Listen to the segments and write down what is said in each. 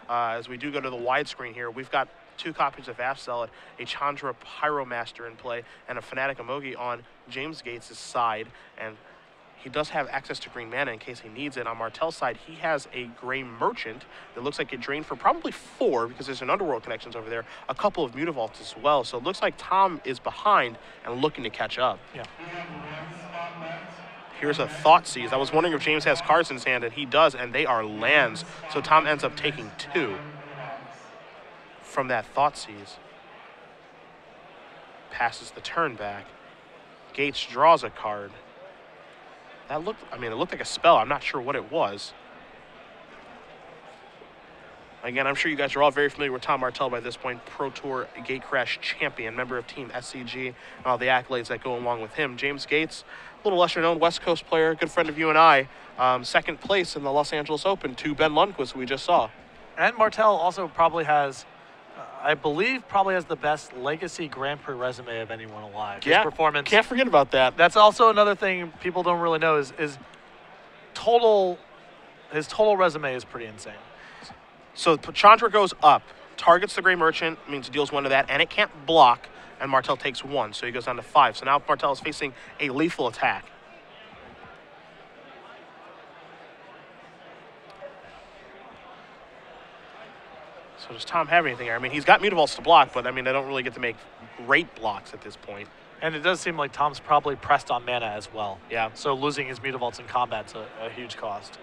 As we do go to the widescreen here, we've got 2 copies of Ash Zealot, a Chandra Pyromaster in play, and a Fnatic Emogi on James Gates' side. And he does have access to green mana in case he needs it. On Martell's side, he has a Gray Merchant that looks like it drained for probably 4 because there's an Underworld connections over there, a couple of Mutavaults as well. So it looks like Tom is behind and looking to catch up. Yeah. Here's a Thoughtseize. I was wondering if James has cards in his hand, and he does, and they are lands. So Tom ends up taking 2 from that Thoughtseize. Passes the turn back. Gates draws a card. That looked, it looked like a spell. I'm not sure what it was. Again, I'm sure you guys are all very familiar with Tom Martell by this point. Pro Tour Gatecrash champion, member of Team SCG, and all the accolades that go along with him. James Gates, a little lesser known West Coast player, good friend of you and I. 2nd place in the Los Angeles Open to Ben Lundquist, who we just saw. And Martell also probably has, I believe, has the best legacy Grand Prix resume of anyone alive. Yeah, his performance. Can't forget about that. That's also another thing people don't really know is his total resume is pretty insane. So Chandra goes up, targets the Gray Merchant, means deals 1 to that, and it can't block, and Martell takes 1, so he goes down to 5. So now Martell is facing a lethal attack. So does Tom have anything here? He's got Mutavaults to block, but, they don't really get to make great blocks at this point. And it does seem like Tom's probably pressed on mana as well. Yeah. So losing his Mutavaults in combat's a huge cost.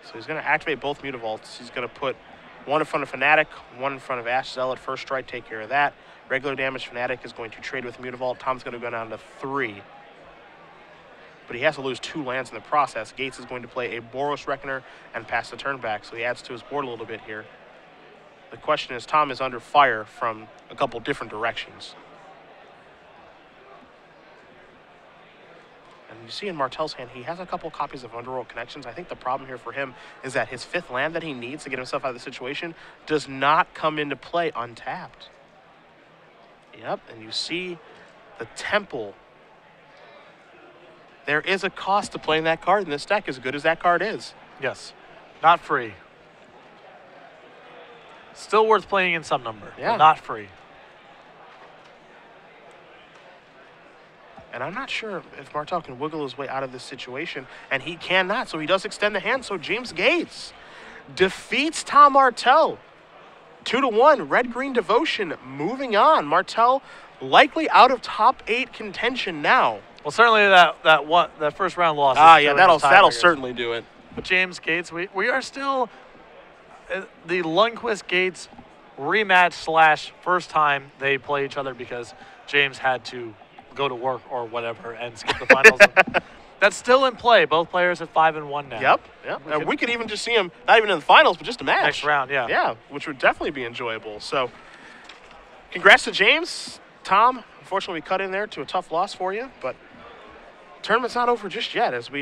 So he's going to activate both Mutavaults. He's going to put 1 in front of Fnatic, 1 in front of Ash Zealot. First strike, take care of that. Regular damage, Fnatic is going to trade with Mutavault. Tom's going to go down to 3. But he has to lose 2 lands in the process. Gates is going to play a Boros Reckoner and pass the turn back, so he adds to his board a little bit here. The question is, Tom is under fire from a couple different directions. And you see in Martell's hand, he has a couple copies of Underworld Connections. I think the problem here for him is that his 5th land that he needs to get himself out of the situation does not come into play untapped. Yep, and you see the Temple. There is a cost to playing that card in this deck, as good as that card is. Yes, not free. Still worth playing in some number, but not free. And I'm not sure if Martell can wiggle his way out of this situation, and he cannot, so he does extend the hand. So James Gates defeats Tom Martell. 2-1, Red-Green Devotion moving on. Martell likely out of top 8 contention now. Well, certainly that first round loss. Yeah, that'll certainly do it. But James Gates, we are still the Lundquist Gates rematch / first time they play each other because James had to go to work or whatever and skip the finals. That's still in play. Both players at 5-1 now. Yep. We could even just see them, not even in the finals, but just a match. Next round, yeah. Yeah, which would definitely be enjoyable. So, congrats to James. Tom, unfortunately, we cut in there to a tough loss for you, but tournament's not over just yet as we